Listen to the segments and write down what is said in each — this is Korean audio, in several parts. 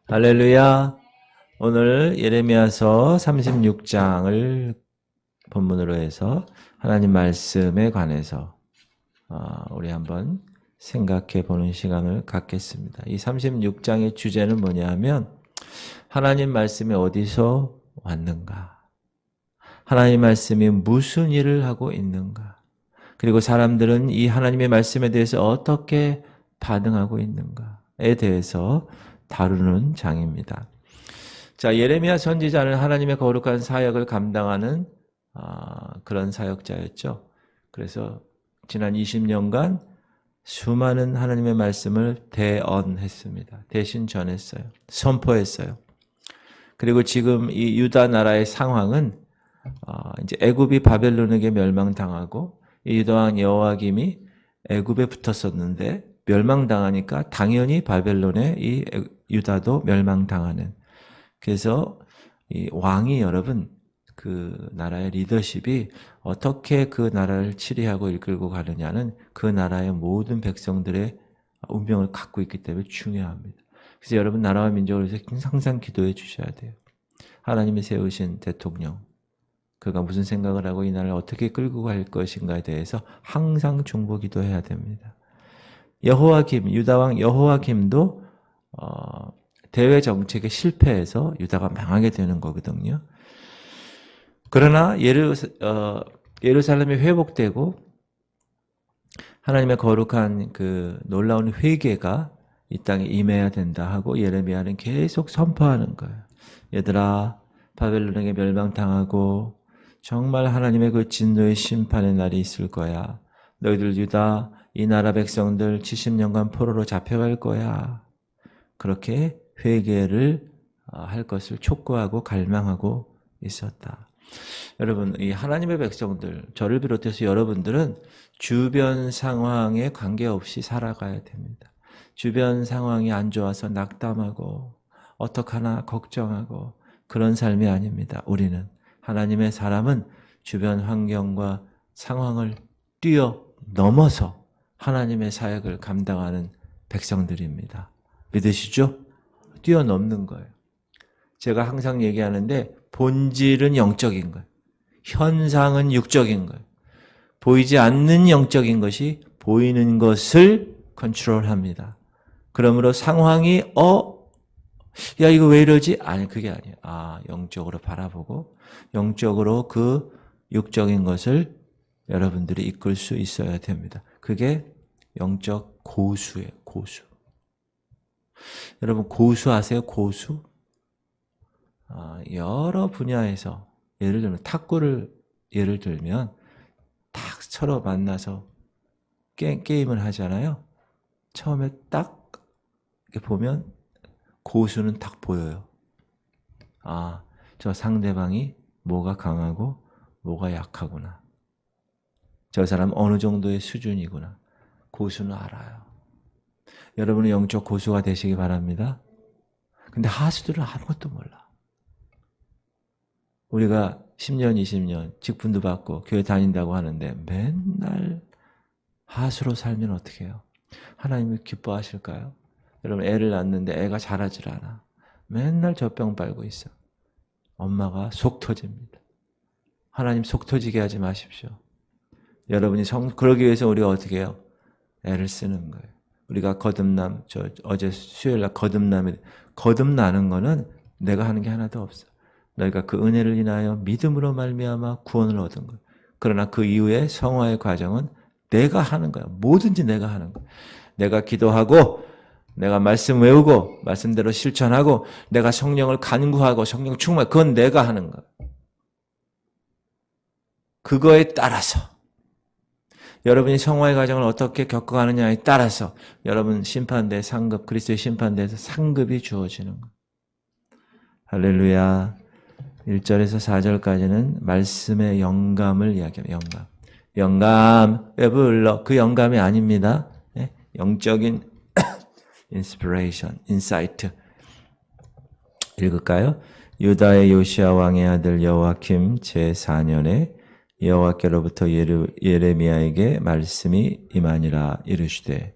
할렐루야. 오늘 예레미야서 36장을 본문으로 해서 하나님 말씀에 관해서 우리 한번 생각해 보는 시간을 갖겠습니다. 이 36장의 주제는 뭐냐면 하나님 말씀이 어디서 왔는가? 하나님 말씀이 무슨 일을 하고 있는가? 그리고 사람들은 이 하나님의 말씀에 대해서 어떻게 반응하고 있는가에 대해서 다루는 장입니다. 자, 예레미야 선지자는 하나님의 거룩한 사역을 감당하는 그런 사역자였죠. 그래서 지난 20년간 수많은 하나님의 말씀을 대언했습니다. 대신 전했어요. 선포했어요. 그리고 지금 이 유다 나라의 상황은 이제 애굽이 바벨론에게 멸망당하고 이 유다 왕 여호와김이 애굽에 붙었었는데 멸망당하니까 당연히 바벨론의 이 유다도 멸망당하는. 그래서 이 왕이 여러분 그 나라의 리더십이 어떻게 그 나라를 치리하고 이끌고 가느냐는 그 나라의 모든 백성들의 운명을 갖고 있기 때문에 중요합니다. 그래서 여러분 나라와 민족을 위해서 항상 기도해 주셔야 돼요. 하나님이 세우신 대통령, 그가 무슨 생각을 하고 이 나라를 어떻게 끌고 갈 것인가에 대해서 항상 중보 기도해야 됩니다. 여호와김, 유다왕 여호와김도 대외 정책에 실패해서 유다가 망하게 되는 거거든요. 그러나 예루살렘이 회복되고 하나님의 거룩한 그 놀라운 회개가 이 땅에 임해야 된다 하고 예레미야는 계속 선포하는 거예요. 얘들아, 바벨론에게 멸망당하고 정말 하나님의 그 진노의 심판의 날이 있을 거야. 너희들 유다, 이 나라 백성들 70년간 포로로 잡혀갈 거야. 그렇게 회개를 할 것을 촉구하고 갈망하고 있었다. 여러분, 이 하나님의 백성들, 저를 비롯해서 여러분들은 주변 상황에 관계없이 살아가야 됩니다. 주변 상황이 안 좋아서 낙담하고 어떡하나 걱정하고 그런 삶이 아닙니다. 우리는 하나님의 사람은 주변 환경과 상황을 뛰어넘어서 하나님의 사역을 감당하는 백성들입니다. 믿으시죠? 뛰어넘는 거예요. 제가 항상 얘기하는데 본질은 영적인 거예요. 현상은 육적인 거예요. 보이지 않는 영적인 것이 보이는 것을 컨트롤합니다. 그러므로 상황이 야 이거 왜 이러지? 아니 그게 아니에요. 영적으로 바라보고 영적으로 그 육적인 것을 여러분들이 이끌 수 있어야 됩니다. 그게 영적 고수예요. 고수. 여러분 고수 아세요? 고수? 여러 분야에서 예를 들면 탁구를 예를 들면 딱 서로 만나서 게임을 하잖아요. 처음에 딱 이렇게 보면 고수는 딱 보여요. 저 상대방이 뭐가 강하고 뭐가 약하구나. 저 사람 어느 정도의 수준이구나. 고수는 알아요. 여러분은 영적 고수가 되시기 바랍니다. 근데 하수들은 아무것도 몰라. 우리가 10년, 20년 직분도 받고 교회 다닌다고 하는데 맨날 하수로 살면 어떻게 해요? 하나님이 기뻐하실까요? 여러분 애를 낳는데 애가 자라질 않아. 맨날 젖병 빨고 있어. 엄마가 속 터집니다. 하나님 속 터지게 하지 마십시오. 여러분이 그러기 위해서 우리가 어떻게 해요? 애를 쓰는 거예요. 우리가 어제 수요일날 거듭나는 거는 내가 하는 게 하나도 없어. 너희가 그 은혜를 인하여 믿음으로 말미암아 구원을 얻은 거예요. 그러나 그 이후에 성화의 과정은 내가 하는 거야. 뭐든지 내가 하는 거야. 내가 기도하고 내가 말씀 외우고 말씀대로 실천하고 내가 성령을 간구하고 성령 충만, 그건 내가 하는 거야. 그거에 따라서 여러분이 성화의 과정을 어떻게 겪어가느냐에 따라서 여러분 심판대 상급, 그리스도의 심판대에서 상급이 주어지는 거예요. 할렐루야. 1절에서 4절까지는 말씀의 영감을 이야기합니다. 영감, 왜 불러? 그 영감이 아닙니다. 영적인 inspiration, insight. 읽을까요? 유다의 요시야 왕의 아들 여호와김 제4년에 여호와께로부터 예레미야에게 말씀이 임하니라. 이르시되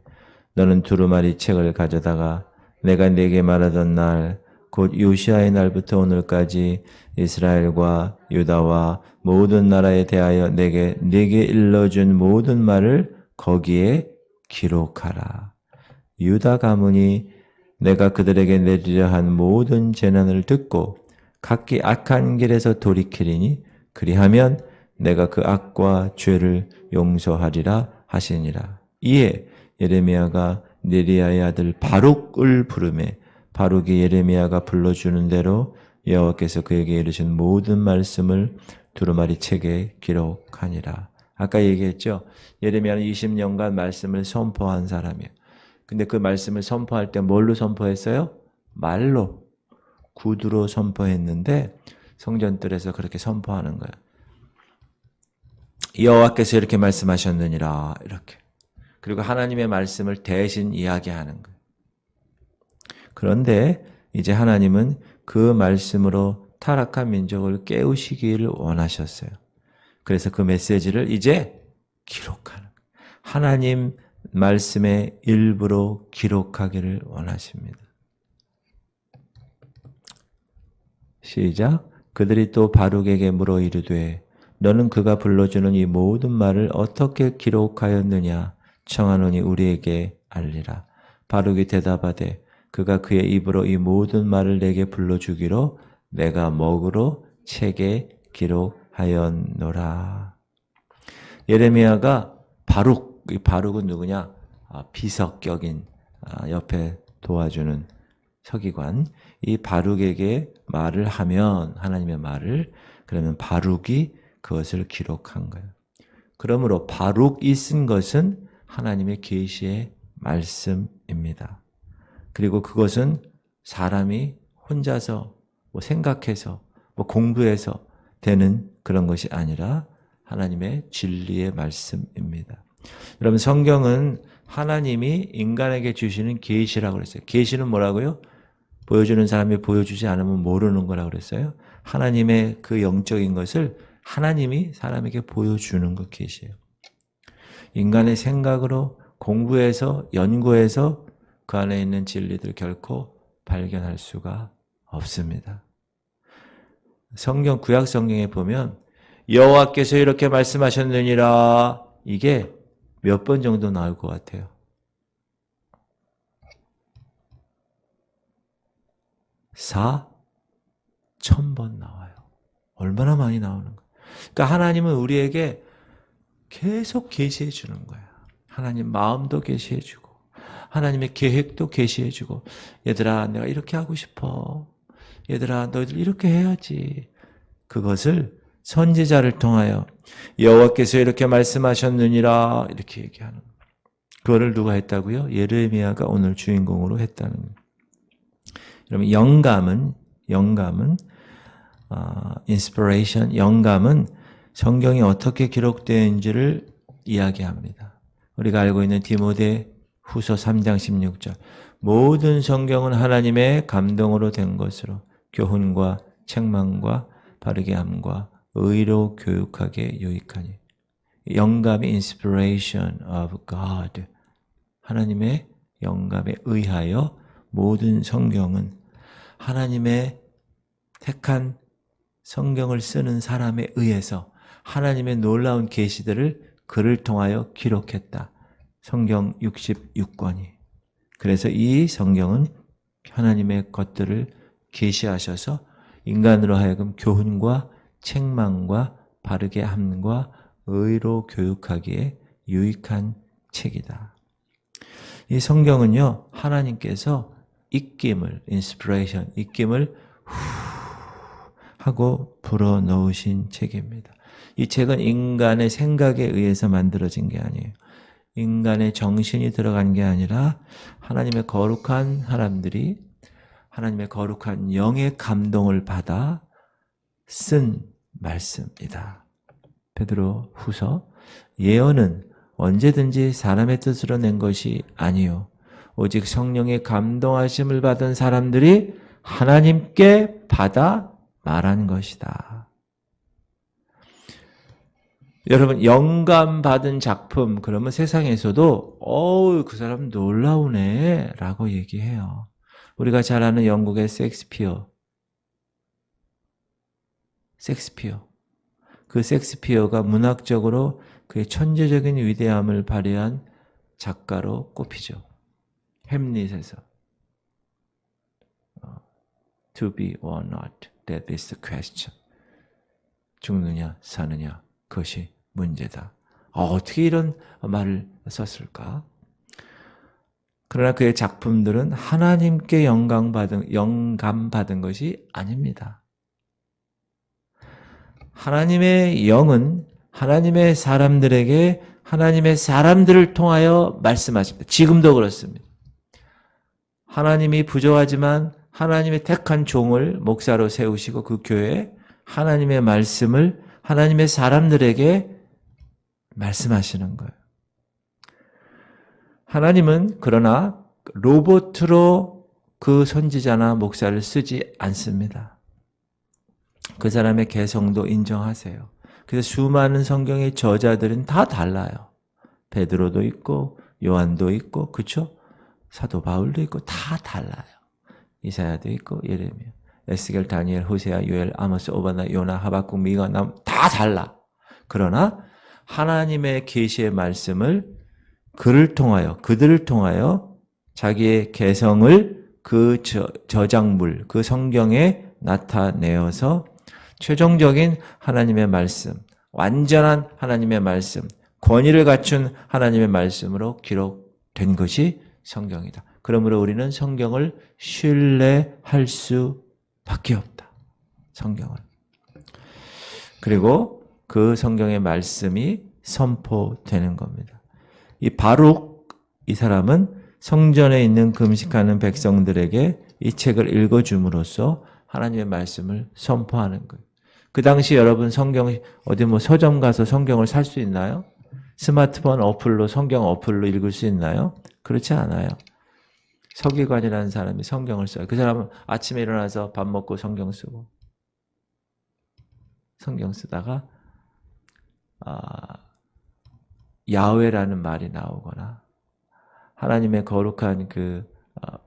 너는 두루마리 책을 가져다가 내가 네게 말하던 날 곧 요시아의 날부터 오늘까지 이스라엘과 유다와 모든 나라에 대하여 네게 일러준 모든 말을 거기에 기록하라. 유다 가문이 내가 그들에게 내리려 한 모든 재난을 듣고 각기 악한 길에서 돌이키리니 그리하면 내가 그 악과 죄를 용서하리라 하시니라. 이에 예레미야가 네리야의 아들 바룩을 부르매 바룩이 예레미야가 불러주는 대로 여호와께서 그에게 이르신 모든 말씀을 두루마리 책에 기록하니라. 아까 얘기했죠. 예레미야는 20년간 말씀을 선포한 사람이에요. 근데 그 말씀을 선포할 때 뭘로 선포했어요? 말로, 구두로 선포했는데 성전뜰에서 그렇게 선포하는 거예요. 여호와께서 이렇게 말씀하셨느니라 이렇게. 그리고 하나님의 말씀을 대신 이야기하는 거예요. 그런데 이제 하나님은 그 말씀으로 타락한 민족을 깨우시기를 원하셨어요. 그래서 그 메시지를 이제 기록하는 거예요. 하나님 말씀의 일부로 기록하기를 원하십니다. 시작. 그들이 또 바룩에게 물어 이르되 너는 그가 불러주는 이 모든 말을 어떻게 기록하였느냐 청하노니 우리에게 알리라. 바룩이 대답하되 그가 그의 입으로 이 모든 말을 내게 불러주기로 내가 먹으로 책에 기록하였노라. 예레미야가 바룩, 이 바룩은 누구냐? 비석격인 옆에 도와주는 서기관. 이 바룩에게 말을 하면 하나님의 말을 그러면 바룩이 그것을 기록한 거예요. 그러므로 바룩이 쓴 것은 하나님의 계시의 말씀입니다. 그리고 그것은 사람이 혼자서 생각해서 공부해서 되는 그런 것이 아니라 하나님의 진리의 말씀입니다. 여러분 성경은 하나님이 인간에게 주시는 계시라고 그랬어요. 계시는 뭐라고요? 보여주는 사람이 보여주지 않으면 모르는 거라고 그랬어요. 하나님의 그 영적인 것을 하나님이 사람에게 보여주는 것 계시예요. 인간의 생각으로 공부해서 연구해서 그 안에 있는 진리들 결코 발견할 수가 없습니다. 성경 구약 성경에 보면 여호와께서 이렇게 말씀하셨느니라 이게 몇 번 정도 나올 것 같아요? 4,000번 나와요. 얼마나 많이 나오는 거예요. 그러니까 하나님은 우리에게 계속 계시해 주는 거예요. 하나님 마음도 계시해 주고 하나님의 계획도 계시해 주고 얘들아 내가 이렇게 하고 싶어. 얘들아 너희들 이렇게 해야지. 그것을 선지자를 통하여 여호와께서 이렇게 말씀하셨느니라 이렇게 얘기하는 거예요. 그거를 누가 했다고요? 예레미야가 오늘 주인공으로 했다는 거예요. 여러분 영감은 inspiration, 영감은 성경이 어떻게 기록되었는지를 이야기합니다. 우리가 알고 있는 디모데 후서 3장 16절 모든 성경은 하나님의 감동으로 된 것으로 교훈과 책망과 바르게 함과 의로 교육하게 유익하니 영감이 inspiration of God 하나님의 영감에 의하여 모든 성경은 하나님의 택한 성경을 쓰는 사람에 의해서 하나님의 놀라운 계시들을 그를 통하여 기록했다. 성경 66권이. 그래서 이 성경은 하나님의 것들을 계시하셔서 인간으로 하여금 교훈과 책망과 바르게 함과 의로 교육하기에 유익한 책이다. 이 성경은요, 하나님께서 입김을, inspiration, 입김을 하고 불어넣으신 책입니다. 이 책은 인간의 생각에 의해서 만들어진 게 아니에요. 인간의 정신이 들어간 게 아니라 하나님의 거룩한 사람들이 하나님의 거룩한 영의 감동을 받아 쓴 말씀이다. 베드로 후서 예언은 언제든지 사람의 뜻으로 낸 것이 아니요 오직 성령의 감동하심을 받은 사람들이 하나님께 받아 말한 것이다. 여러분 영감 받은 작품 그러면 세상에서도 그 사람 놀라우네 라고 얘기해요. 우리가 잘 아는 영국의 셰익스피어. 그 셰익스피어가 문학적으로 그의 천재적인 위대함을 발휘한 작가로 꼽히죠. 햄릿에서 To be or not, that is the question. 죽느냐 사느냐 그것이 문제다. 어떻게 이런 말을 썼을까? 그러나 그의 작품들은 하나님께 영감받은 것이 아닙니다. 하나님의 영은 하나님의 사람들에게 하나님의 사람들을 통하여 말씀하십니다. 지금도 그렇습니다. 하나님이 부족하지만 하나님의 택한 종을 목사로 세우시고 그 교회에 하나님의 말씀을 하나님의 사람들에게 말씀하시는 거예요. 하나님은 그러나 로봇으로 그 선지자나 목사를 쓰지 않습니다. 그 사람의 개성도 인정하세요. 그래서 수많은 성경의 저자들은 다 달라요. 베드로도 있고 요한도 있고 그렇죠? 사도 바울도 있고 다 달라요. 이사야도 있고 예레미야, 에스겔, 다니엘, 호세아, 요엘, 아모스, 오바나, 요나, 하박국, 미가, 다 달라. 그러나 하나님의 계시의 말씀을 그들을 통하여 자기의 개성을 그 저작물, 그 성경에 나타내어서 최종적인 하나님의 말씀, 완전한 하나님의 말씀, 권위를 갖춘 하나님의 말씀으로 기록된 것이 성경이다. 그러므로 우리는 성경을 신뢰할 수밖에 없다. 성경을. 그리고 그 성경의 말씀이 선포되는 겁니다. 이 바룩, 이 사람은 성전에 있는 금식하는 백성들에게 이 책을 읽어줌으로써 하나님의 말씀을 선포하는 거예요. 그 당시 여러분 성경 어디 서점 가서 성경을 살 수 있나요? 스마트폰 어플로 성경 어플로 읽을 수 있나요? 그렇지 않아요. 서기관이라는 사람이 성경을 써요. 그 사람은 아침에 일어나서 밥 먹고 성경 쓰다가 야훼라는 말이 나오거나 하나님의 거룩한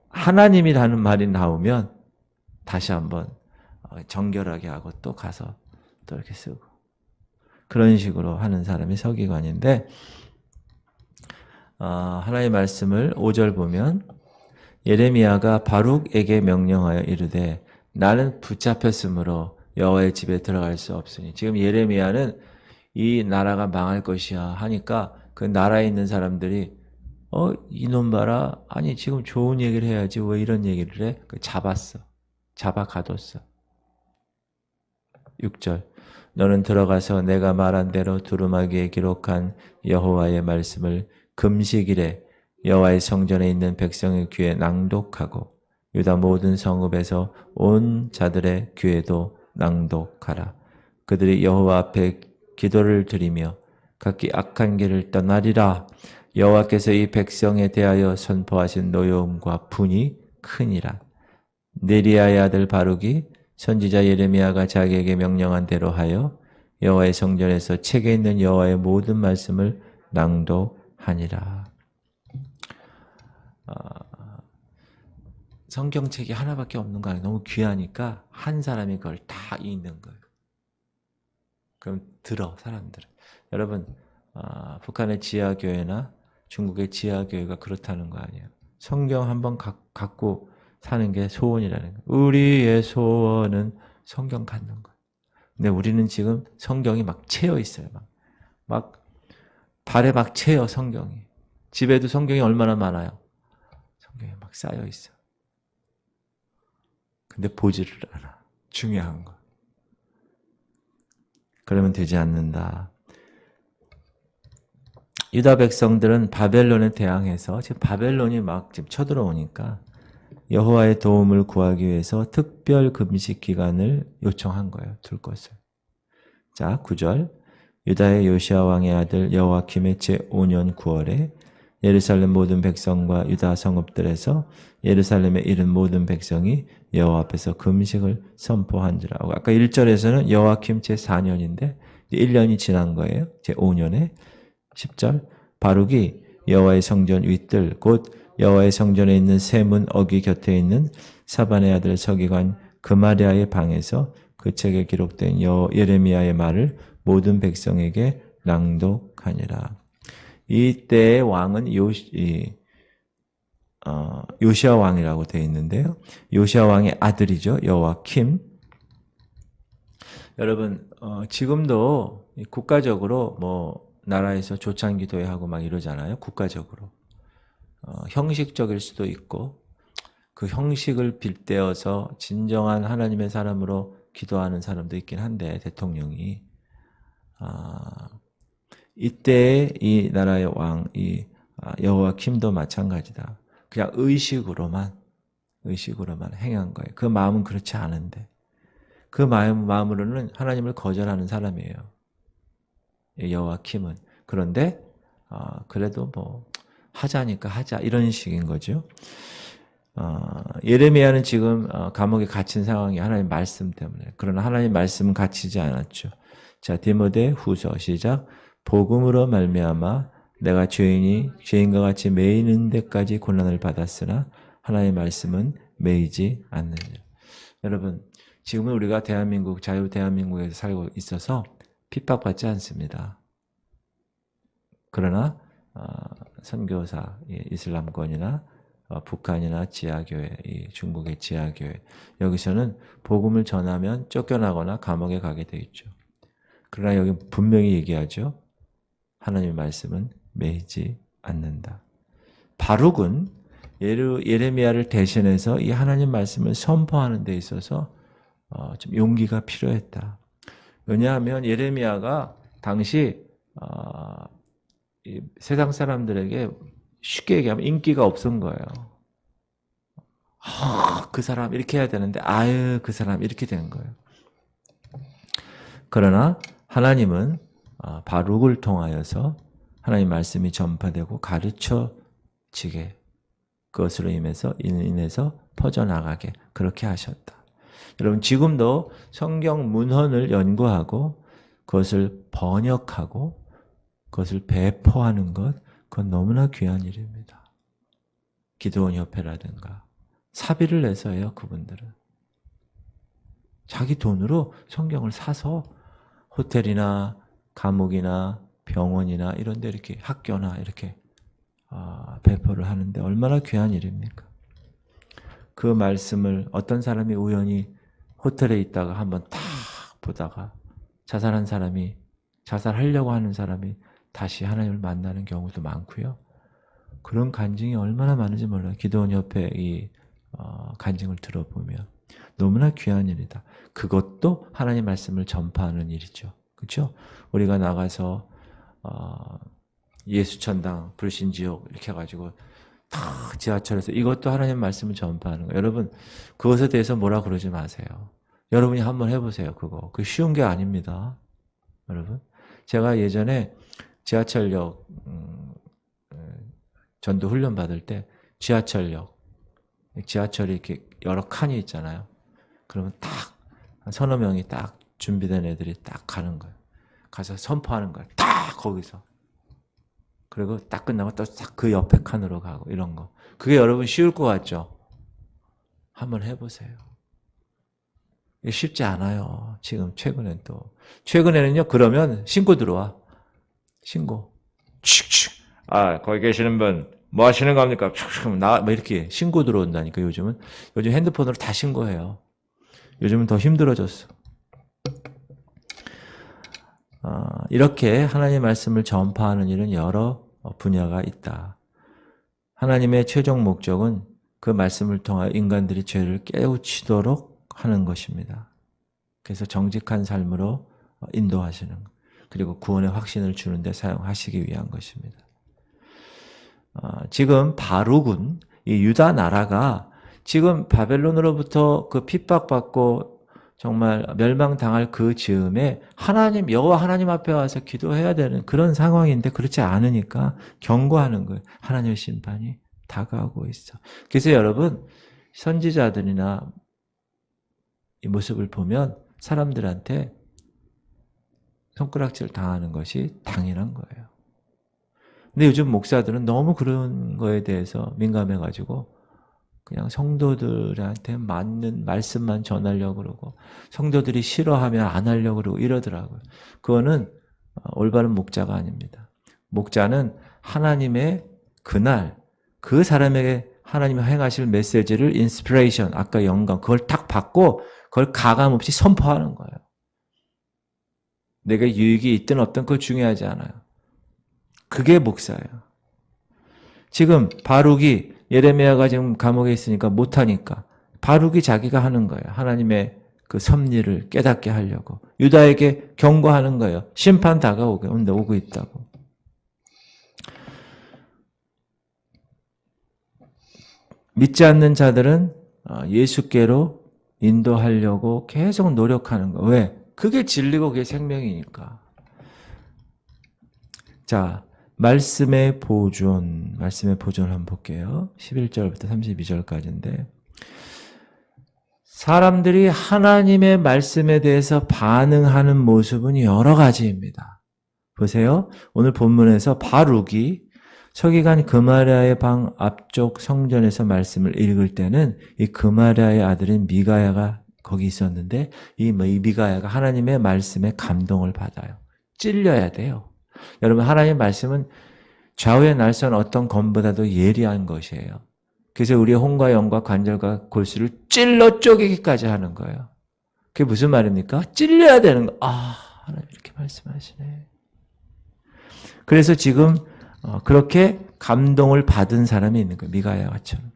하나님이라는 말이 나오면 다시 한번 정결하게 하고 또 가서 또 이렇게 쓰고 그런 식으로 하는 사람이 서기관인데 하나님의 말씀을 5절 보면 예레미야가 바룩에게 명령하여 이르되 나는 붙잡혔으므로 여호와의 집에 들어갈 수 없으니 지금 예레미야는 이 나라가 망할 것이야 하니까 그 나라에 있는 사람들이 이놈 봐라 아니 지금 좋은 얘기를 해야지 왜 이런 얘기를 해? 잡아 가뒀어. 6절 너는 들어가서 내가 말한 대로 두루마기에 기록한 여호와의 말씀을 금식일에 여호와의 성전에 있는 백성의 귀에 낭독하고 유다 모든 성읍에서 온 자들의 귀에도 낭독하라. 그들이 여호와 앞에 기도를 드리며 각기 악한 길을 떠나리라. 여호와께서 이 백성에 대하여 선포하신 노여움과 분이 크니라. 네리야의 아들 바룩이 선지자 예레미야가 자기에게 명령한 대로 하여 여호와의 성전에서 책에 있는 여호와의 모든 말씀을 낭독하니라. 성경책이 하나밖에 없는 거 아니에요. 너무 귀하니까 한 사람이 그걸 다 읽는 거예요. 그럼 사람들은. 여러분 북한의 지하교회나 중국의 지하교회가 그렇다는 거 아니에요. 성경 한번 갖고 사는 게 소원이라는 거예요. 우리의 소원은 성경 갖는 거예요. 근데 우리는 지금 성경이 막 채여 있어요. 막 발에 막 채여 성경이. 집에도 성경이 얼마나 많아요. 성경이 막 쌓여 있어. 근데 보지를 않아. 중요한 거. 그러면 되지 않는다. 유다 백성들은 바벨론에 대항해서 지금 바벨론이 막 지금 쳐들어오니까 여호와의 도움을 구하기 위해서 특별 금식 기간을 요청한 거예요. 둘 것을. 자, 9절. 유다의 요시야 왕의 아들 여호와킴의 제5년 9월에 예루살렘 모든 백성과 유다 성읍들에서 예루살렘에 이른 모든 백성이 여호와 앞에서 금식을 선포한지라. 아까 1절에서는 여호와킴 제4년인데 1년이 지난 거예요. 제5년에 10절 바룩이 여호와의 성전 윗뜰 곧 여호와의 성전에 있는 세 문 어귀 곁에 있는 사반의 아들 서기관 그마리아의 방에서 그 책에 기록된 예레미야의 말을 모든 백성에게 낭독하니라. 이때의 왕은 요시야 왕이라고 되어 있는데요. 요시야 왕의 아들이죠. 여호와킴. 여러분 지금도 국가적으로 뭐 나라에서 조창기도회 하고 막 이러잖아요. 국가적으로. 형식적일 수도 있고 그 형식을 빗대어서 진정한 하나님의 사람으로 기도하는 사람도 있긴 한데 대통령이 이때 이 나라의 왕 여호와킴도 마찬가지다. 그냥 의식으로만 행한 거예요. 그 마음은 그렇지 않은데 그 마음으로는 하나님을 거절하는 사람이에요. 여호와킴은. 그런데 그래도 뭐 하자니까 하자 이런 식인 거죠. 예레미야는 지금 감옥에 갇힌 상황이 하나님 말씀 때문에. 그러나 하나님 말씀은 갇히지 않았죠. 자, 디모데 후서 시작. 복음으로 말미암아 내가 죄인과 같이 매이는 데까지 고난을 받았으나 하나님의 말씀은 매이지 않느니라. 여러분, 지금은 우리가 대한민국, 자유 대한민국에서 살고 있어서 핍박받지 않습니다. 그러나 선교사, 이슬람권이나 북한이나 지하교회, 중국의 지하교회 여기서는 복음을 전하면 쫓겨나거나 감옥에 가게 돼 있죠. 그러나 여기 분명히 얘기하죠. 하나님의 말씀은 매이지 않는다. 바룩은 예레미야를 대신해서 이 하나님 말씀을 선포하는 데 있어서 좀 용기가 필요했다. 왜냐하면 예레미야가 당시 세상 사람들에게 쉽게 얘기하면 인기가 없은 거예요. 그 사람 이렇게 해야 되는데 그 사람 이렇게 된 거예요. 그러나 하나님은 바룩을 통하여서 하나님 말씀이 전파되고 가르쳐지게 그것으로 인해서 퍼져나가게 그렇게 하셨다. 여러분 지금도 성경 문헌을 연구하고 그것을 번역하고 그것을 배포하는 것 그건 너무나 귀한 일입니다. 기도원 협회라든가 사비를 내서 해요. 그분들은. 자기 돈으로 성경을 사서 호텔이나 감옥이나 병원이나 이런 데 이렇게 학교나 이렇게 배포를 하는데 얼마나 귀한 일입니까? 그 말씀을 어떤 사람이 우연히 호텔에 있다가 한번 탁 보다가 자살하려고 하는 사람이 다시 하나님을 만나는 경우도 많고요. 그런 간증이 얼마나 많은지 몰라요. 기도원 협회 이 간증을 들어보면 너무나 귀한 일이다. 그것도 하나님 말씀을 전파하는 일이죠. 그렇죠? 우리가 나가서 예수천당, 불신지옥 이렇게 해가지고 다 지하철에서 이것도 하나님 말씀을 전파하는 거예요. 여러분 그것에 대해서 뭐라 그러지 마세요. 여러분이 한번 해보세요. 그거 쉬운 게 아닙니다. 여러분 제가 예전에 지하철역 전도 훈련 받을 때 지하철이 이렇게 여러 칸이 있잖아요. 그러면 딱 한 서너 명이 딱 준비된 애들이 딱 가는 거예요. 가서 선포하는 거예요. 딱 거기서. 그리고 딱 끝나고 또 딱 그 옆에 칸으로 가고 이런 거. 그게 여러분 쉬울 것 같죠? 한번 해보세요. 이게 쉽지 않아요. 지금 최근에는요. 그러면 신고 들어와. 신고. 칙칙. 거기 계시는 분 뭐 하시는 겁니까? 뭐 이렇게 신고 들어온다니까 요즘 핸드폰으로 다 신고해요. 요즘은 더 힘들어졌어. 이렇게 하나님의 말씀을 전파하는 일은 여러 분야가 있다. 하나님의 최종 목적은 그 말씀을 통하여 인간들이 죄를 깨우치도록 하는 것입니다. 그래서 정직한 삶으로 인도하시는 것. 그리고 구원의 확신을 주는 데 사용하시기 위한 것입니다. 지금 바룩은 이 유다 나라가 지금 바벨론으로부터 그 핍박받고 정말 멸망당할 그 즈음에 여호와 하나님 앞에 와서 기도해야 되는 그런 상황인데 그렇지 않으니까 경고하는 거예요. 하나님의 심판이 다가오고 있어. 그래서 여러분 선지자들이나 이 모습을 보면 사람들한테 손가락질 당하는 것이 당연한 거예요. 근데 요즘 목사들은 너무 그런 거에 대해서 민감해가지고 그냥 성도들한테 맞는 말씀만 전하려고 그러고 성도들이 싫어하면 안 하려고 그러고 이러더라고요. 그거는 올바른 목자가 아닙니다. 목자는 하나님의 그날 그 사람에게 하나님이 행하실 메시지를 인스피레이션, 아까 영감, 그걸 딱 받고 그걸 가감 없이 선포하는 거예요. 내가 유익이 있든 없든 그거 중요하지 않아요. 그게 목사예요. 지금 바룩이 예레미야가 지금 감옥에 있으니까 못하니까 바룩이 자기가 하는 거예요. 하나님의 그 섭리를 깨닫게 하려고. 유다에게 경고하는 거예요. 심판 오고 있다고. 믿지 않는 자들은 예수께로 인도하려고 계속 노력하는 거예요. 왜? 그게 진리고 그게 생명이니까. 자, 말씀의 보존 한번 볼게요. 11절부터 32절까지인데 사람들이 하나님의 말씀에 대해서 반응하는 모습은 여러 가지입니다. 보세요. 오늘 본문에서 바룩이 서기관 그마리아의 방 앞쪽 성전에서 말씀을 읽을 때는 이 그마리아의 아들인 미가야가 거기 있었는데 이 미가야가 하나님의 말씀에 감동을 받아요. 찔려야 돼요. 여러분 하나님의 말씀은 좌우의 날선 어떤 검보다도 예리한 것이에요. 그래서 우리의 혼과 영과 관절과 골수를 찔러 쪼개기까지 하는 거예요. 그게 무슨 말입니까? 찔려야 되는 거. 하나님 이렇게 말씀하시네. 그래서 지금 그렇게 감동을 받은 사람이 있는 거예요. 미가야처럼.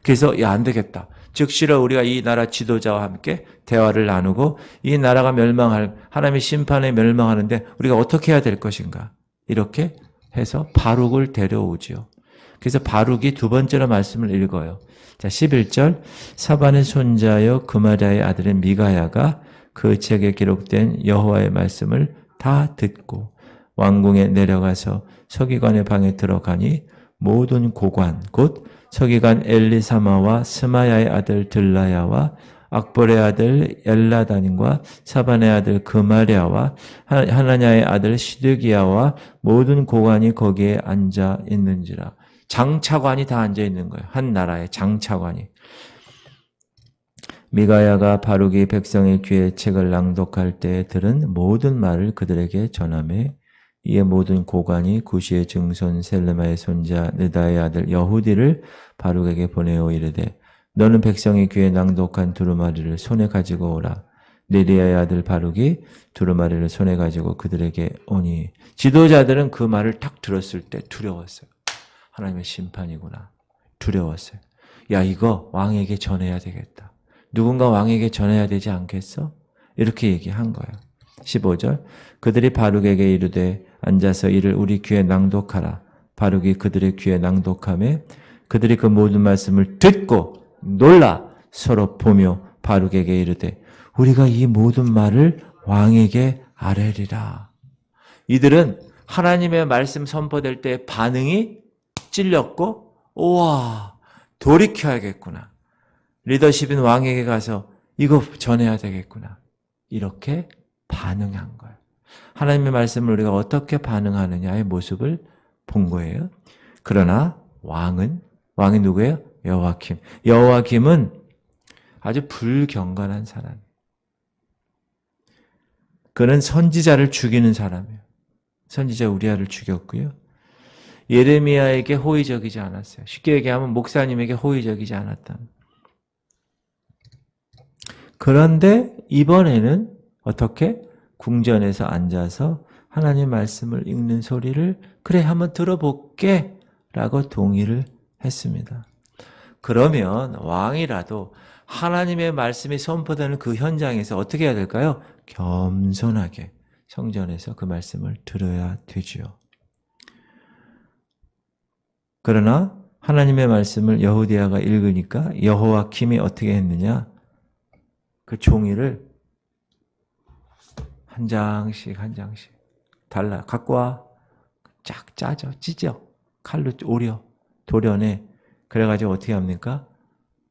그래서 안 되겠다. 즉시로 우리가 이 나라 지도자와 함께 대화를 나누고 이 나라가 하나님의 심판에 멸망하는데 우리가 어떻게 해야 될 것인가. 이렇게 해서 바룩을 데려오지요. 그래서 바룩이 두 번째로 말씀을 읽어요. 자, 11절 사반의 손자여 그마리아의 아들인 미가야가 그 책에 기록된 여호와의 말씀을 다 듣고 왕궁에 내려가서 서기관의 방에 들어가니 모든 고관 곧 서기관 엘리사마와 스마야의 아들 들라야와 악볼의 아들 엘라단과 사반의 아들 그마리아와 하나냐의 아들 시드기야와 모든 고관이 거기에 앉아 있는지라. 장차관이 다 앉아 있는 거예요. 한 나라의 장차관이. 미가야가 바룩이 백성의 귀에 책을 낭독할 때 들은 모든 말을 그들에게 전하매 이에 모든 고관이 구시의 증손 셀레마의 손자 느다의 아들 여후디를 바룩에게 보내어 이르되 너는 백성의 귀에 낭독한 두루마리를 손에 가지고 오라. 네리야의 아들 바룩이 두루마리를 손에 가지고 그들에게 오니 지도자들은 그 말을 딱 들었을 때 두려웠어요. 하나님의 심판이구나. 두려웠어요. 야, 이거 왕에게 전해야 되겠다. 누군가 왕에게 전해야 되지 않겠어? 이렇게 얘기한 거예요. 15절 그들이 바룩에게 이르되 앉아서 이를 우리 귀에 낭독하라. 바룩이 그들의 귀에 낭독하며 그들이 그 모든 말씀을 듣고 놀라 서로 보며 바룩에게 이르되 우리가 이 모든 말을 왕에게 아뢰리라. 이들은 하나님의 말씀 선포될 때 반응이 찔렸고 우와 돌이켜야겠구나. 리더십인 왕에게 가서 이거 전해야 되겠구나. 이렇게 반응한 거예요. 하나님의 말씀을 우리가 어떻게 반응하느냐의 모습을 본 거예요. 그러나 왕이 누구예요? 여호와김. 여호와김은 아주 불경건한 사람. 그는 선지자를 죽이는 사람이에요. 선지자 우리아를 죽였고요. 예레미야에게 호의적이지 않았어요. 쉽게 얘기하면 목사님에게 호의적이지 않았다. 그런데 이번에는 어떻게? 궁전에서 앉아서 하나님 말씀을 읽는 소리를 그래 한번 들어볼게 라고 동의를 했습니다. 그러면 왕이라도 하나님의 말씀이 선포되는 그 현장에서 어떻게 해야 될까요? 겸손하게 성전에서 그 말씀을 들어야 되지요. 그러나 하나님의 말씀을 여호디야가 읽으니까 여호와킴이 어떻게 했느냐? 그 종이를 한 장씩 달라 갖고 와. 쫙 짜져 찢어 칼로 오려 도려내. 그래가지고 어떻게 합니까?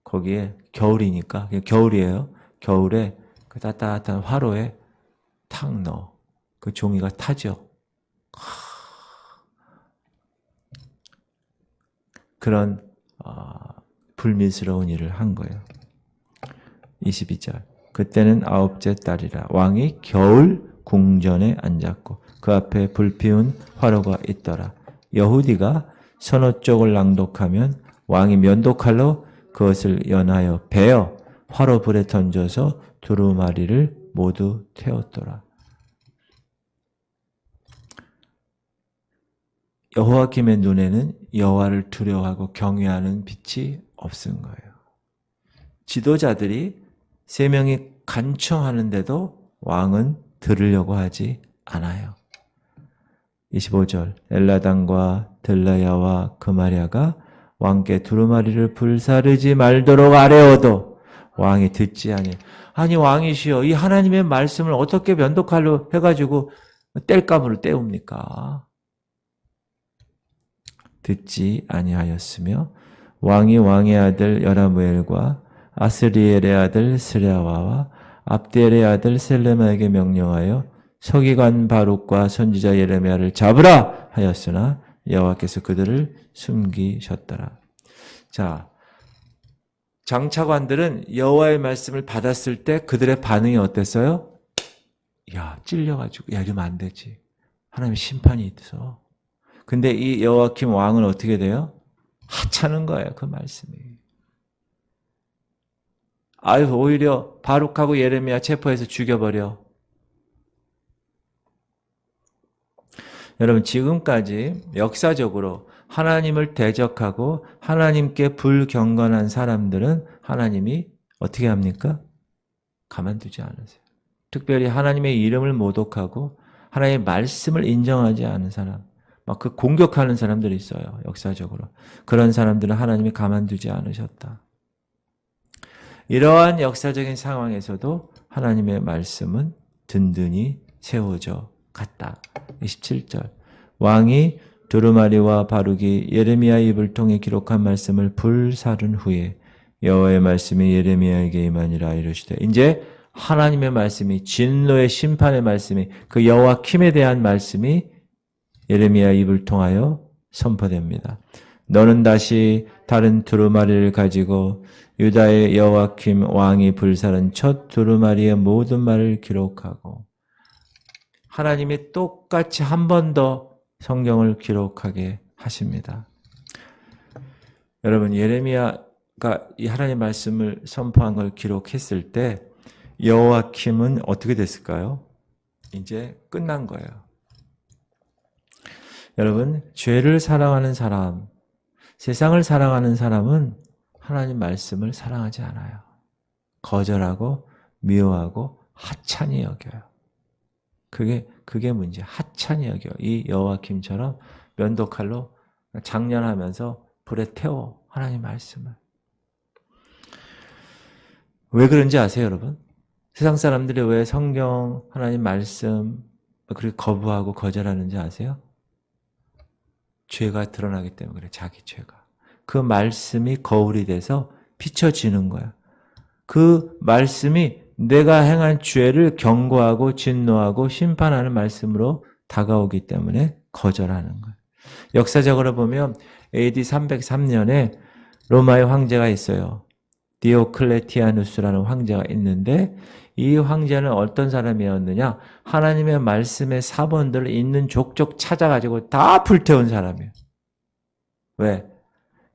거기에 겨울이니까 겨울이에요. 겨울에 그 따뜻한 화로에 탁 넣어. 그 종이가 타죠. 그런 불미스러운 일을 한 거예요. 22절. 그때는 9째 달이라. 왕이 겨울 궁전에 앉았고 그 앞에 불피운 화로가 있더라. 여후디가 선호 쪽을 낭독하면 왕이 면도칼로 그것을 연하여 베어 화로 불에 던져서 두루마리를 모두 태웠더라. 여호야김의 눈에는 여호와를 두려워하고 경외하는 빛이 없은 거예요. 지도자들이 3명이 간청하는데도 왕은 들으려고 하지 않아요. 25절. 엘라단과 들라야와 그마랴가 왕께 두루마리를 불사르지 말도록 아뢰어도 왕이 듣지 아니하여. 아니 왕이시여, 이 하나님의 말씀을 어떻게 면도칼로 해가지고 뗄감으로 때웁니까? 듣지 아니하였으며 왕이 왕의 아들 여라무엘과 아스리엘의 아들 스랴와와 압델의 아들 셀레마에게 명령하여 서기관 바룩과 선지자 예레미야를 잡으라 하였으나 여호와께서 그들을 숨기셨더라. 자, 장차관들은 여호와의 말씀을 받았을 때 그들의 반응이 어땠어요? 야, 찔려가지고, 야, 이러면 안 되지. 하나님의 심판이 있어. 근데 이 여호야김 왕은 어떻게 돼요? 하찮은 거예요, 그 말씀이. 아유, 오히려 바룩하고 예레미야 체포해서 죽여버려. 여러분, 지금까지 역사적으로 하나님을 대적하고 하나님께 불경건한 사람들은 하나님이 어떻게 합니까? 가만두지 않으세요. 특별히 하나님의 이름을 모독하고 하나님의 말씀을 인정하지 않은 사람, 막 그 공격하는 사람들이 있어요. 역사적으로. 그런 사람들은 하나님이 가만두지 않으셨다. 이러한 역사적인 상황에서도 하나님의 말씀은 든든히 세워져 갔다. 27절. 왕이 두루마리와 바룩이 예레미야 입을 통해 기록한 말씀을 불사른 후에 여호와의 말씀이 예레미야에게 임하니라 이르시되. 이제 하나님의 말씀이, 진노의 심판의 말씀이, 그 여호야김에 대한 말씀이 예레미야 입을 통하여 선포됩니다. 너는 다시 다른 두루마리를 가지고 유다의 여호야김 왕이 불사른 첫 두루마리의 모든 말을 기록하고. 하나님이 똑같이 한 번 더 성경을 기록하게 하십니다. 여러분, 예레미야가 이 하나님의 말씀을 선포한 걸 기록했을 때 여호야김은 어떻게 됐을까요? 이제 끝난 거예요. 여러분, 죄를 사랑하는 사람, 세상을 사랑하는 사람은 하나님 말씀을 사랑하지 않아요. 거절하고 미워하고 하찮이 여겨요. 그게 문제. 하찮이 여겨요. 이 여호야김처럼 면도칼로 장련하면서 불에 태워 하나님 말씀을. 왜 그런지 아세요, 여러분? 세상 사람들이 왜 성경, 하나님 말씀 그렇게 거부하고 거절하는지 아세요? 죄가 드러나기 때문에 그래, 자기 죄가. 그 말씀이 거울이 돼서 비춰지는 거야. 그 말씀이 내가 행한 죄를 경고하고 진노하고 심판하는 말씀으로 다가오기 때문에 거절하는 거예요. 역사적으로 보면 AD 303년에 로마의 황제가 있어요. 디오클레티아누스라는 황제가 있는데 이 황제는 어떤 사람이었느냐? 하나님의 말씀의 사본들을 있는 족족 찾아가지고 다 불태운 사람이에요. 왜?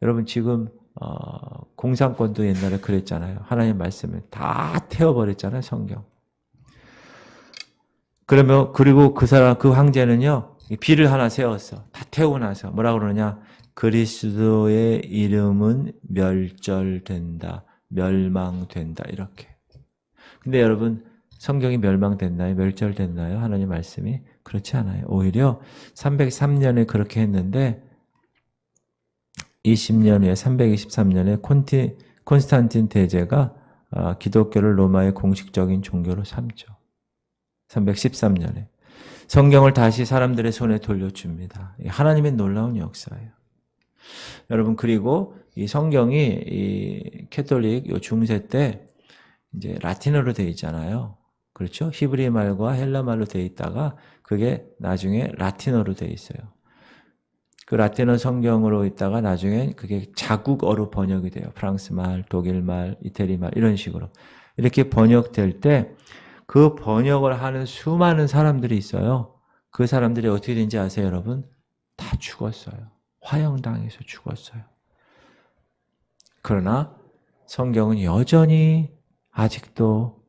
여러분 지금 공산권도 옛날에 그랬잖아요. 하나님의 말씀을 다 태워버렸잖아요. 성경. 그리고 그 황제는요. 비를 하나 세웠어. 다 태우고 나서 뭐라 그러냐? 그리스도의 이름은 멸절된다. 멸망된다. 이렇게. 근데 여러분 성경이 멸망됐나요? 멸절됐나요? 하나님 말씀이? 그렇지 않아요. 오히려 303년에 그렇게 했는데 20년 후에 323년에 콘스탄틴 대제가 기독교를 로마의 공식적인 종교로 삼죠. 313년에. 성경을 다시 사람들의 손에 돌려줍니다. 하나님의 놀라운 역사예요. 여러분, 그리고 이 성경이 이 캐톨릭 요 중세 때 이제 라틴어로 되어 있잖아요. 그렇죠? 히브리 말과 헬라 말로 되어 있다가 그게 나중에 라틴어로 되어 있어요. 그 라틴어 성경으로 있다가 나중에 그게 자국어로 번역이 돼요. 프랑스 말, 독일 말, 이태리 말 이런 식으로. 이렇게 번역될 때 그 번역을 하는 수많은 사람들이 있어요. 그 사람들이 어떻게 된지 아세요, 여러분? 다 죽었어요. 화형당해서 죽었어요. 그러나 성경은 여전히 아직도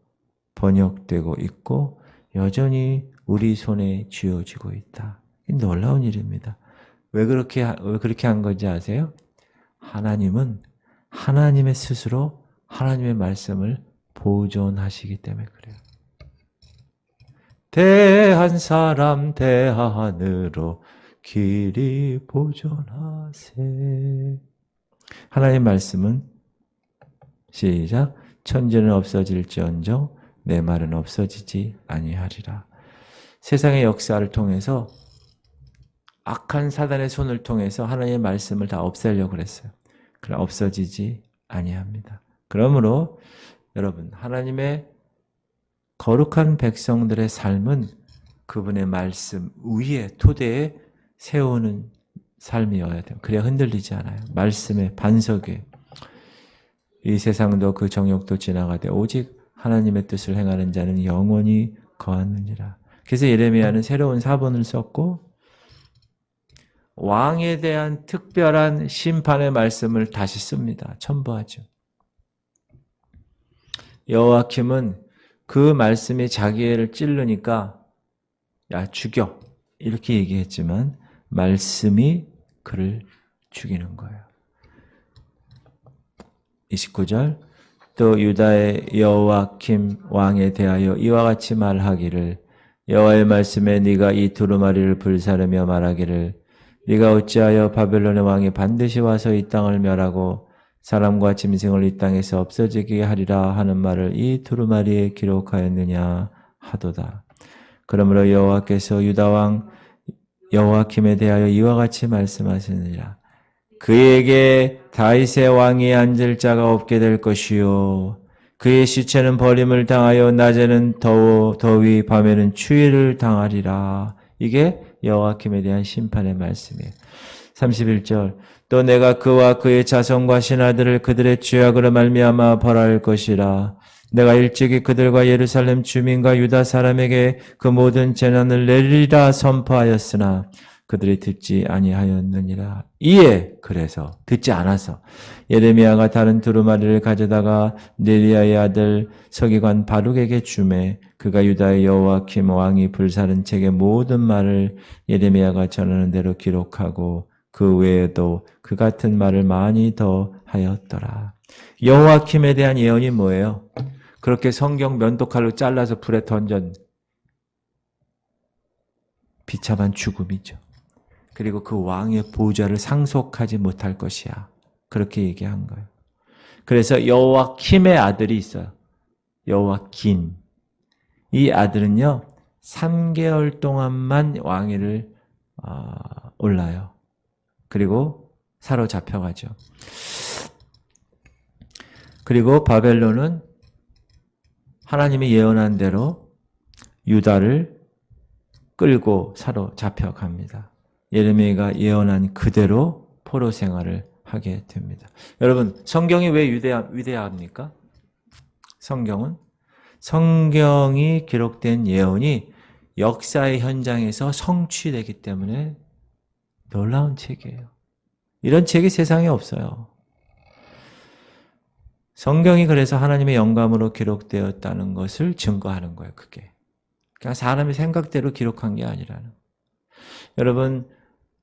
번역되고 있고 여전히 우리 손에 쥐어지고 있다. 놀라운 일입니다. 왜 그렇게 한 건지 아세요? 하나님은 하나님의 스스로 하나님의 말씀을 보존하시기 때문에 그래요. 대한 사람 대하늘로 길이 보존하세. 하나님 말씀은 시작. 천지는 없어질지언정 내 말은 없어지지 아니하리라. 세상의 역사를 통해서 악한 사단의 손을 통해서 하나님의 말씀을 다 없애려고 그랬어요. 그러나 없어지지 아니합니다. 그러므로 여러분 하나님의 거룩한 백성들의 삶은 그분의 말씀 위에 토대에 세우는 삶이어야 돼요. 그래야 흔들리지 않아요. 말씀의 반석 위에. 이 세상도 그 정욕도 지나가되 오직 하나님의 뜻을 행하는 자는 영원히 거하느니라. 그래서 예레미야는 새로운 사본을 썼고 왕에 대한 특별한 심판의 말씀을 다시 씁니다. 첨부하죠. 여호야킴은 그 말씀이 자기 애를 찌르니까 야 죽여 이렇게 얘기했지만 말씀이 그를 죽이는 거예요. 29절 또 유다의 여호야킴 왕에 대하여 이와 같이 말하기를 여호와의 말씀에 네가 이 두루마리를 불사르며 말하기를 네가 어찌하여 바벨론의 왕이 반드시 와서 이 땅을 멸하고 사람과 짐승을 이 땅에서 없어지게 하리라 하는 말을 이 두루마리에 기록하였느냐 하도다. 그러므로 여호와께서 유다 왕 여호야킴에 대하여 이와 같이 말씀하시느니라. 그에게 다윗의 왕이 앉을 자가 없게 될 것이요 그의 시체는 버림을 당하여 낮에는 더위 밤에는 추위를 당하리라. 이게 여호야킴에 대한 심판의 말씀이에요. 31절 또 내가 그와 그의 자손과 신하들을 그들의 죄악으로 말미암아 벌할 것이라. 내가 일찍이 그들과 예루살렘 주민과 유다 사람에게 그 모든 재난을 내리라 선포하였으나 그들이 듣지 아니하였느니라. 이에 그래서 듣지 않아서 예레미야가 다른 두루마리를 가져다가 네리야의 아들 서기관 바룩에게 주매 그가 유다의 여호야킴 왕이 불사른 책의 모든 말을 예레미야가 전하는 대로 기록하고 그 외에도 그 같은 말을 많이 더 하였더라. 여호야킴에 대한 예언이 뭐예요? 그렇게 성경 면도칼로 잘라서 불에 던전 비참한 죽음이죠. 그리고 그 왕의 보좌를 상속하지 못할 것이야. 그렇게 얘기한 거예요. 그래서 여호야킴의 아들이 있어요. 여호야긴. 이 아들은요. 3개월 동안만 왕위를 올라요. 그리고 사로잡혀가죠. 그리고 바벨론은 하나님이 예언한 대로 유다를 끌고 사로잡혀갑니다. 예레미야가 예언한 그대로 포로 생활을 하게 됩니다. 여러분, 성경이 왜 위대합니까? 성경이 기록된 예언이 역사의 현장에서 성취되기 때문에 놀라운 책이에요. 이런 책이 세상에 없어요. 성경이 그래서 하나님의 영감으로 기록되었다는 것을 증거하는 거예요. 그게. 그냥 사람의 생각대로 기록한 게 아니라는. 여러분,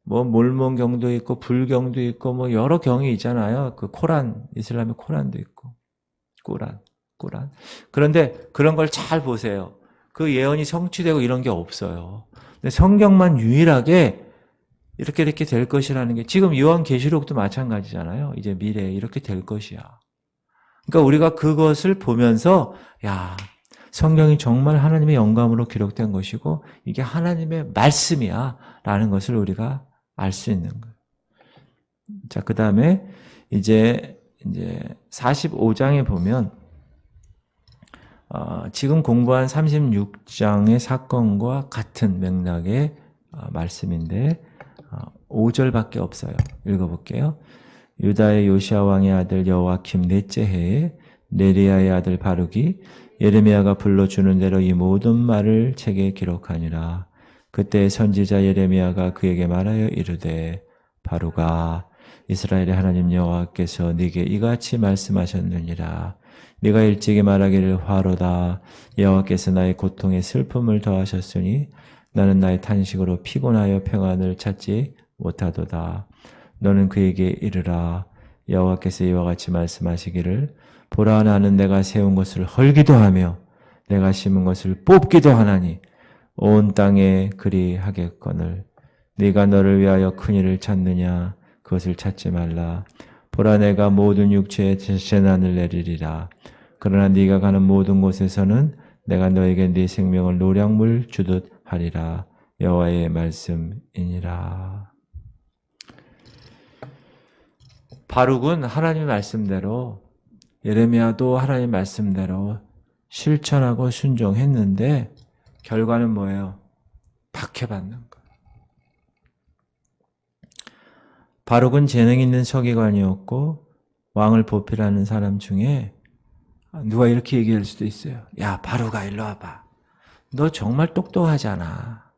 몰몬경도 있고 불경도 있고 여러 경이 있잖아요. 그 코란, 이슬람의 코란도 있고 꾸란. 그런데 그런 걸 잘 보세요. 그 예언이 성취되고 이런 게 없어요. 근데 성경만 유일하게 이렇게 될 것이라는 게 지금 요한계시록도 마찬가지잖아요. 이제 미래에 이렇게 될 것이야. 그러니까 우리가 그것을 보면서 야, 성경이 정말 하나님의 영감으로 기록된 것이고 이게 하나님의 말씀이야 라는 것을 우리가 알 수 있는 거예요. 자, 그 다음에 이제 45장에 보면 지금 공부한 36장의 사건과 같은 맥락의 말씀인데 5절밖에 없어요. 읽어볼게요. 유다의 요시야 왕의 아들 여호와킴 넷째 해에 네리야의 아들 바룩이 예레미야가 불러주는 대로 이 모든 말을 책에 기록하니라. 그때 선지자 예레미야가 그에게 말하여 이르되 바룩아 이스라엘의 하나님 여호와께서 네게 이같이 말씀하셨느니라. 네가 일찍이 말하기를 화로다. 여호와께서 나의 고통에 슬픔을 더하셨으니 나는 나의 탄식으로 피곤하여 평안을 찾지 못하도다. 너는 그에게 이르라. 여호와께서 이와 같이 말씀하시기를 보라 나는 내가 세운 것을 헐기도 하며 내가 심은 것을 뽑기도 하나니 온 땅에 그리 하겠거늘 네가 너를 위하여 큰 일을 찾느냐 그것을 찾지 말라. 보라 내가 모든 육체에 재난을 내리리라. 그러나 네가 가는 모든 곳에서는 내가 너에게 네 생명을 노량물 주듯 하리라. 여호와의 말씀이니라. 바룩은 하나님의 말씀대로 예레미야도 하나님의 말씀대로 실천하고 순종했는데 결과는 뭐예요? 박해받는 거예요. 바룩은 재능 있는 서기관이었고 왕을 보필하는 사람 중에 누가 이렇게 얘기할 수도 있어요. 야 바룩아 일로 와봐. 너 정말 똑똑하잖아.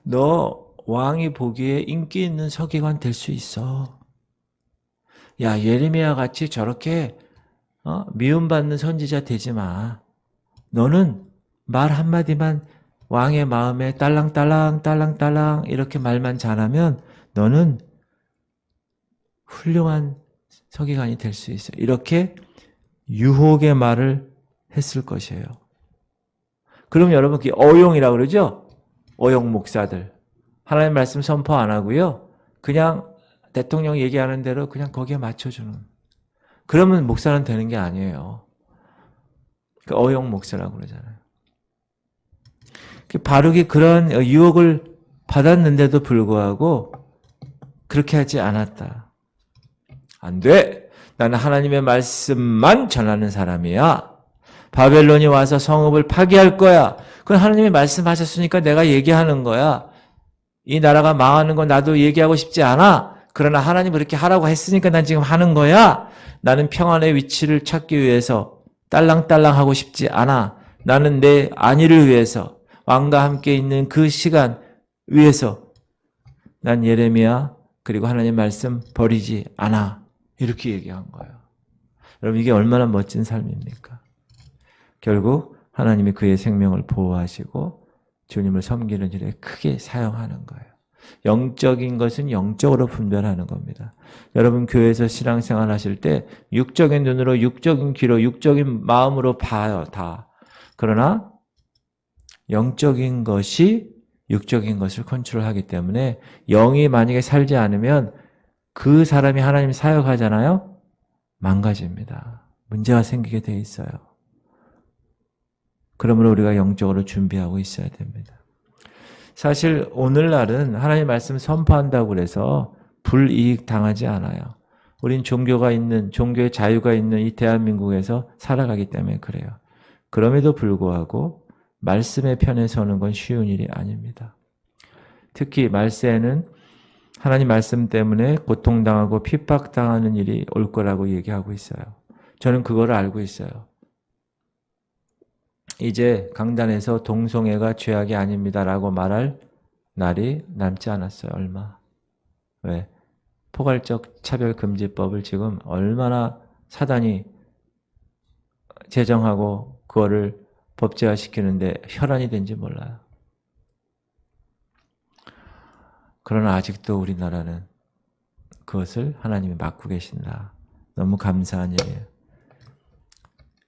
너 왕이 보기에 인기 있는 서기관 될 수 있어. 야 예레미야 같이 저렇게 미움받는 선지자 되지 마. 너는 말 한마디만 왕의 마음에 딸랑딸랑 딸랑딸랑 이렇게 말만 잘하면 너는 훌륭한 서기관이 될 수 있어. 이렇게 유혹의 말을 했을 것이에요. 그럼 여러분 그게 어용이라고 그러죠? 어용 목사들. 하나님 말씀 선포 안 하고요. 그냥 대통령 얘기하는 대로 그냥 거기에 맞춰주는. 그러면 목사는 되는 게 아니에요. 그 어용 목사라고 그러잖아요. 바룩이 그런 유혹을 받았는데도 불구하고 그렇게 하지 않았다. 안 돼! 나는 하나님의 말씀만 전하는 사람이야. 바벨론이 와서 성읍을 파괴할 거야. 그건 하나님이 말씀하셨으니까 내가 얘기하는 거야. 이 나라가 망하는 건 나도 얘기하고 싶지 않아. 그러나 하나님 그렇게 하라고 했으니까 난 지금 하는 거야. 나는 평안의 위치를 찾기 위해서 딸랑딸랑 하고 싶지 않아. 나는 내 안위를 위해서 왕과 함께 있는 그 시간 위해서 난 예레미야 그리고 하나님 말씀 버리지 않아. 이렇게 얘기한 거예요. 여러분 이게 얼마나 멋진 삶입니까? 결국 하나님이 그의 생명을 보호하시고 주님을 섬기는 일에 크게 사용하는 거예요. 영적인 것은 영적으로 분별하는 겁니다. 여러분 교회에서 신앙생활 하실 때 육적인 눈으로 육적인 귀로 육적인 마음으로 봐요. 다. 그러나 영적인 것이 육적인 것을 컨트롤하기 때문에 영이 만약에 살지 않으면 그 사람이 하나님 사역하잖아요. 망가집니다. 문제가 생기게 돼 있어요. 그러므로 우리가 영적으로 준비하고 있어야 됩니다. 사실 오늘날은 하나님 말씀 선포한다고 해서 불이익 당하지 않아요. 우린 종교가 있는, 종교의 자유가 있는 이 대한민국에서 살아가기 때문에 그래요. 그럼에도 불구하고 말씀의 편에 서는 건 쉬운 일이 아닙니다. 특히 말세에는 하나님 말씀 때문에 고통당하고 핍박당하는 일이 올 거라고 얘기하고 있어요. 저는 그거를 알고 있어요. 이제 강단에서 동성애가 죄악이 아닙니다라고 말할 날이 남지 않았어요. 얼마. 왜? 포괄적 차별금지법을 지금 얼마나 사단이 제정하고 그거를 법제화시키는데 혈안이 된지 몰라요. 그러나 아직도 우리나라는 그것을 하나님이 막고 계신다. 너무 감사한 일이에요.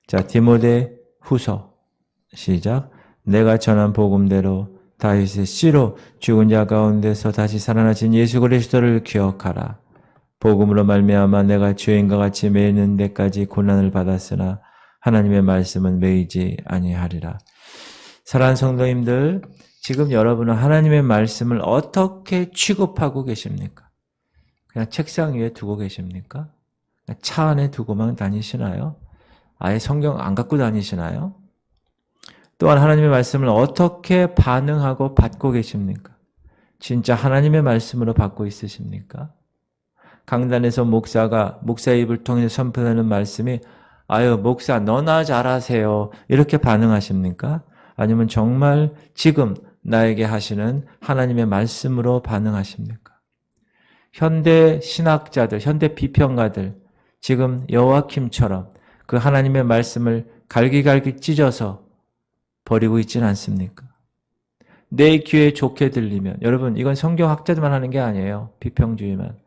자, 디모데 후서 시작. 내가 전한 복음대로 다윗의 씨로 죽은 자 가운데서 다시 살아나신 예수 그리스도를 기억하라. 복음으로 말미암아 내가 죄인과 같이 매이는 데까지 고난을 받았으나 하나님의 말씀은 매이지 아니하리라. 사랑하는 성도님들, 지금 여러분은 하나님의 말씀을 어떻게 취급하고 계십니까? 그냥 책상 위에 두고 계십니까? 그냥 차 안에 두고만 다니시나요? 아예 성경 안 갖고 다니시나요? 또한 하나님의 말씀을 어떻게 반응하고 받고 계십니까? 진짜 하나님의 말씀으로 받고 있으십니까? 강단에서 목사의 입을 통해 선포하는 말씀이 아유 목사 너나 잘하세요 이렇게 반응하십니까? 아니면 정말 지금 나에게 하시는 하나님의 말씀으로 반응하십니까? 현대 신학자들, 현대 비평가들 지금 여호와킴처럼 그 하나님의 말씀을 갈기갈기 찢어서 버리고 있지는 않습니까? 내 귀에 좋게 들리면 여러분 이건 성경학자들만 하는 게 아니에요. 비평주의만.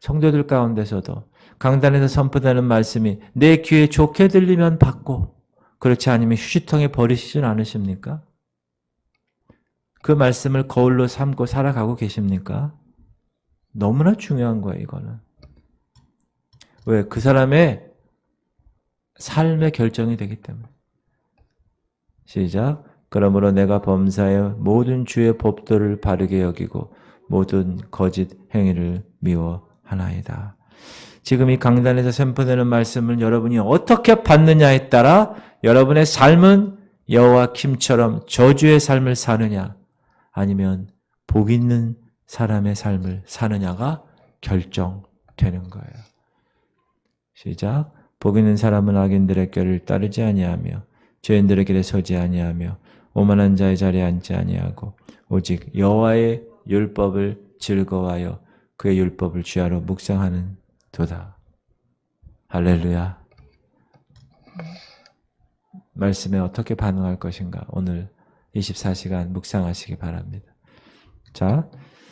성도들 가운데서도 강단에서 선포되는 말씀이 내 귀에 좋게 들리면 받고 그렇지 않으면 휴지통에 버리시진 않으십니까? 그 말씀을 거울로 삼고 살아가고 계십니까? 너무나 중요한 거예요, 이거는. 왜? 그 사람의 삶의 결정이 되기 때문에. 시작. 그러므로 내가 범사의 모든 주의 법도를 바르게 여기고 모든 거짓 행위를 미워하나이다. 지금 이 강단에서 선포되는 말씀을 여러분이 어떻게 받느냐에 따라 여러분의 삶은 여호와킴처럼 저주의 삶을 사느냐 아니면 복 있는 사람의 삶을 사느냐가 결정되는 거예요. 시작. 복 있는 사람은 악인들의 꾀를 따르지 아니하며 죄인들의 길에 서지 아니하며 오만한 자의 자리에 앉지 아니하고 오직 여호와의 율법을 즐거워하여 그의 율법을 주야로 묵상하는 도다. 할렐루야. 말씀에 어떻게 반응할 것인가 오늘 24시간 묵상하시기 바랍니다. 자,